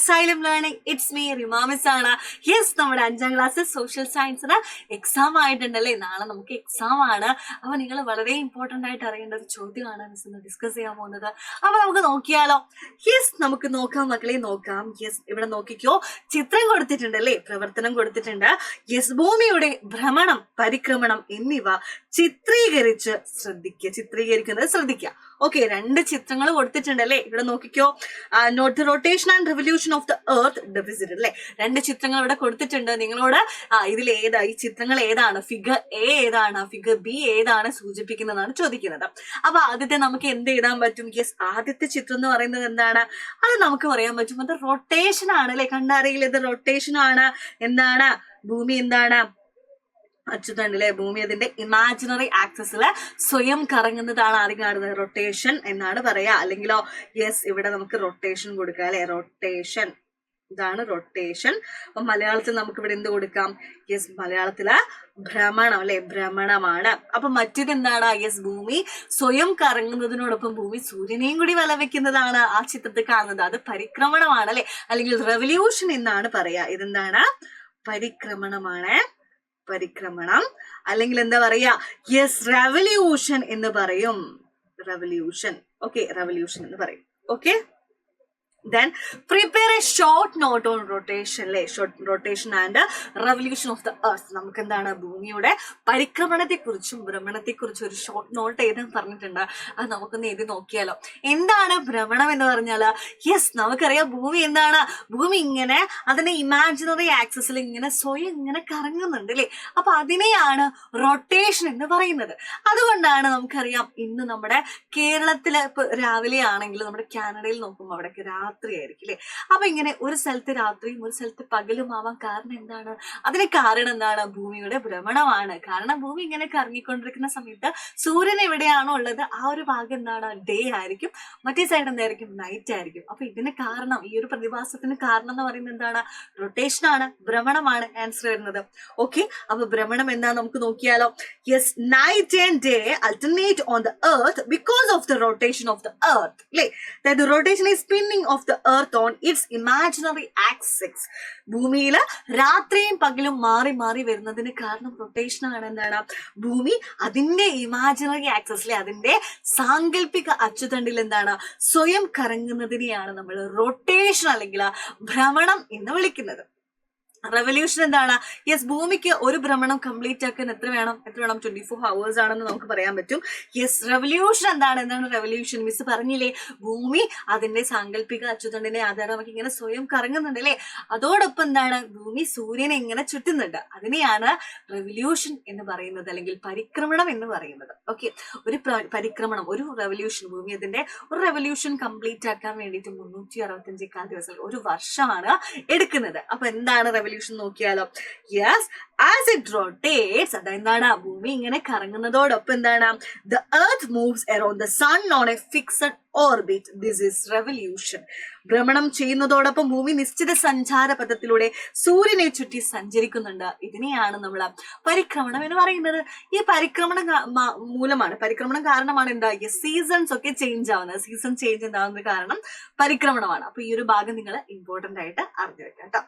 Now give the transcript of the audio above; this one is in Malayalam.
Asylum Learning. It's me, Rima Miss ആണ്. യെസ്, നമ്മുടെ 5ാം ക്ലാസ് സോഷ്യൽ സയൻസിന് എക്സാം ആയിട്ടുണ്ടല്ലേ. നാളെ നമുക്ക് എക്സാം ആണ്. അപ്പൊ നിങ്ങൾ വളരെ ഇമ്പോർട്ടന്റ് ആയിട്ട് അറിയേണ്ട ഒരു ചോദ്യമാണ് മിസ് ഇന്ന് ഡിസ്കസ് ചെയ്യാൻ പോകുന്നത്. അപ്പൊ നമുക്ക് നോക്കിയാലോ? യെസ്, നമുക്ക് നോക്കാം മക്കളെ, നോക്കാം. യെസ്, ഇവിടെ നോക്കിക്കോ, ചിത്രം കൊടുത്തിട്ടുണ്ടല്ലേ, പ്രവർത്തനം കൊടുത്തിട്ടുണ്ട്. യെസ്, ഭൂമിയുടെ ഭ്രമണം, പരിക്രമണം എന്നിവ ചിത്രീകരിച്ച് ചിത്രീകരിക്കുന്നത് ശ്രദ്ധിക്കുക. ഓക്കെ, 2 ചിത്രങ്ങൾ കൊടുത്തിട്ടുണ്ടല്ലേ. ഇവിടെ നോക്കിക്കോ, note the rotation and revolution of the earth deficit അല്ലേ. 2 ചിത്രങ്ങൾ ഇവിടെ കൊടുത്തിട്ടുണ്ട്. നിങ്ങളോട് ഇതിൽ ഈ ചിത്രങ്ങൾ ഏതാണ്, ഫിഗർ എ ഏതാണ്, ഫിഗർ ബി ഏതാണ് സൂചിപ്പിക്കുന്നതാണ് ചോദിക്കുന്നത്. അപ്പൊ ആദ്യത്തെ നമുക്ക് എന്ത് എഴുതാൻ പറ്റും? യെസ്, ആദ്യത്തെ ചിത്രം എന്ന് പറയുന്നത് എന്താണ്? അത് നമുക്ക് പറയാൻ പറ്റും, അത് റൊട്ടേഷൻ ആണ് അല്ലെ. കണ്ടറിയില്ല, ഇത് റൊട്ടേഷൻ ആണ്. എന്താണ്? ഭൂമി എന്താണ്? അച്ചുതണ്ടിലെ ഭൂമി അതിന്റെ ഇമാജിനറി ആക്സസില് സ്വയം കറങ്ങുന്നതാണ് ആദ്യം കാണുന്നത്, റൊട്ടേഷൻ എന്നാണ് പറയാ. അല്ലെങ്കിലോ യെസ്, ഇവിടെ നമുക്ക് റൊട്ടേഷൻ കൊടുക്കാം അല്ലെ, റൊട്ടേഷൻ, ഇതാണ് റൊട്ടേഷൻ. അപ്പൊ മലയാളത്തിൽ നമുക്ക് ഇവിടെ എന്ത് കൊടുക്കാം? യെസ്, മലയാളത്തില് ഭ്രമണം അല്ലെ, ഭ്രമണമാണ്. അപ്പൊ മറ്റേത് എന്താണ്? യെസ്, ഭൂമി സ്വയം കറങ്ങുന്നതിനോടൊപ്പം ഭൂമി സൂര്യനെയും കൂടി വലവെക്കുന്നതാണ് ആ ചിത്രത്തിൽ കാണുന്നത്. അത് പരിക്രമണമാണ് അല്ലെ, അല്ലെങ്കിൽ റെവല്യൂഷൻ എന്നാണ് പറയാ. ഇതെന്താണ്? പരിക്രമണമാണ്, പരിക്രമണം. അല്ലെങ്കിൽ എന്താ പറയാ? യെസ്, റെവല്യൂഷൻ എന്ന് പറയും. റെവല്യൂഷൻ. ഓക്കെ, റെവല്യൂഷൻ എന്ന് പറയും. Okay, then prepare a short note on rotation അല്ലെ, rotation and revolution of the earth. നമുക്ക് എന്താണ്? ഭൂമിയുടെ പരിക്രമണത്തെക്കുറിച്ചും ഭ്രമണത്തെക്കുറിച്ചും ഒരു ഷോർട്ട് നോട്ട് എഴുതാൻ പറഞ്ഞിട്ടുണ്ട്. അത് നമുക്കൊന്ന് എഴുതി നോക്കിയാലോ. എന്താണ് ഭ്രമണം എന്ന് പറഞ്ഞാല്? യെസ്, നമുക്കറിയാം ഭൂമി എന്താണ്? ഭൂമി ഇങ്ങനെ അതിന്റെ ഇമാജിനറി ആക്സസിൽ ഇങ്ങനെ സ്വയം ഇങ്ങനെ കറങ്ങുന്നുണ്ട് അല്ലെ. അപ്പൊ അതിനെയാണ് റൊട്ടേഷൻ എന്ന് പറയുന്നത്. അതുകൊണ്ടാണ് നമുക്കറിയാം ഇന്ന് നമ്മുടെ കേരളത്തില് ഇപ്പൊ രാവിലെ ആണെങ്കിൽ നമ്മുടെ കാനഡയിൽ നോക്കുമ്പോൾ അവിടെയൊക്കെ രാത്രി ആയിരിക്കും അല്ലെ. അപ്പൊ ഇങ്ങനെ ഒരു സ്ഥലത്ത് രാത്രിയും ഒരു സ്ഥലത്ത് പകലും ആവാൻ കാരണം എന്താണ്? അതിന് കാരണം എന്താണ്? ഭൂമിയുടെ ഭ്രമണമാണ്. കാരണം ഭൂമി ഇങ്ങനെ കറങ്ങിക്കൊണ്ടിരിക്കുന്ന സമയത്ത് സൂര്യൻ എവിടെയാണോ ഉള്ളത് ആ ഒരു ഭാഗം എന്താണ്? ഡേ ആയിരിക്കും, മറ്റേ സൈഡ് എന്തായിരിക്കും? നൈറ്റ് ആയിരിക്കും. അപ്പൊ ഇതിന് കാരണം, ഈ ഒരു പ്രതിഭാസത്തിന് കാരണം എന്ന് പറയുന്നത് എന്താണ്? റൊട്ടേഷൻ ആണ്, ഭ്രമണമാണ് ആൻസർ വരുന്നത്. ഓക്കെ, അപ്പൊ ഭ്രമണം എന്താ നമുക്ക് നോക്കിയാലോ. Yes, night and day alternate on the earth because of the rotation of the earth അല്ലെ. the rotation is spinning of the earth on its imaginary axis. ഭൂമിയില് രാത്രിയും പകലും മാറി മാറി വരുന്നതിന് കാരണം റൊട്ടേഷൻ ആണ്. എന്താണ്? ഭൂമി അതിന്റെ ഇമാജിനറി ആക്സസിലെ അതിന്റെ സാങ്കല്പിക അച്ചുതണ്ടിൽ എന്താണ്? സ്വയം കറങ്ങുന്നതിനെയാണ് നമ്മൾ റൊട്ടേഷൻ അല്ലെങ്കിൽ ഭ്രമണം എന്ന് വിളിക്കുന്നത്. റെവല്യൂഷൻ എന്താണ്? യെസ്, ഭൂമിക്ക് ഒരു ഭ്രമണം കംപ്ലീറ്റ് ആക്കാൻ എത്ര വേണം? 24 hours ആണെന്ന് നമുക്ക് പറയാൻ പറ്റും. യെസ്, റെവല്യൂഷൻ എന്താണ് റെവല്യൂഷൻ? മിസ് പറഞ്ഞില്ലേ, ഭൂമി അതിന്റെ സാങ്കല്പിക അച്ചുതണ്ടിനെ ആധാരമാക്കി ഇങ്ങനെ സ്വയം കറങ്ങുന്നുണ്ട് അല്ലെ. അതോടൊപ്പം എന്താണ്? ഭൂമി സൂര്യനെ ഇങ്ങനെ ചുറ്റുന്നുണ്ട്. അതിനെയാണ് റെവല്യൂഷൻ എന്ന് പറയുന്നത്, അല്ലെങ്കിൽ പരിക്രമണം എന്ന് പറയുന്നത്. ഓക്കെ, ഒരു പരിക്രമണം, ഒരു റെവല്യൂഷൻ, ഭൂമി അതിന്റെ ഒരു റെവല്യൂഷൻ കംപ്ലീറ്റ് ആക്കാൻ വേണ്ടിയിട്ട് 365 ദിവസം, ഒരു വർഷമാണ് എടുക്കുന്നത്. അപ്പൊ എന്താണ് റെവല്യൂഷൻ നോക്കിയാലോ. യെസ്, ആസ് ഇറ്റ് റൊട്ടേറ്റ്സ്, അതെന്താണ്? ഭൂമി ഇങ്ങനെ കറങ്ങുന്നതോടൊപ്പം എന്താണ്? The earth moves around the sun on a fixed orbit. This is revolution. ഭ്രമണം ചെയ്യുന്നതോടൊപ്പം ഭൂമി നിശ്ചിത സഞ്ചാര പഥത്തിലൂടെ സൂര്യനെ ചുറ്റി സഞ്ചരിക്കുന്നുണ്ട്. ഇതിനെയാണ് നമ്മൾ പരിക്രമണം എന്ന് പറയുന്നത്. ഈ പരിക്രമണം പരിക്രമണം കാരണമാണ് എന്താ? സീസൺസ് ഒക്കെ ചേഞ്ച് ആവുന്നത്. സീസൺ ചേഞ്ച് ഉണ്ടാകുന്ന കാരണം പരിക്രമണമാണ്. അപ്പൊ ഈ ഒരു ഭാഗം നിങ്ങൾ ഇമ്പോർട്ടന്റ് ആയിട്ട് അറിഞ്ഞു വെക്കാം കേട്ടോ.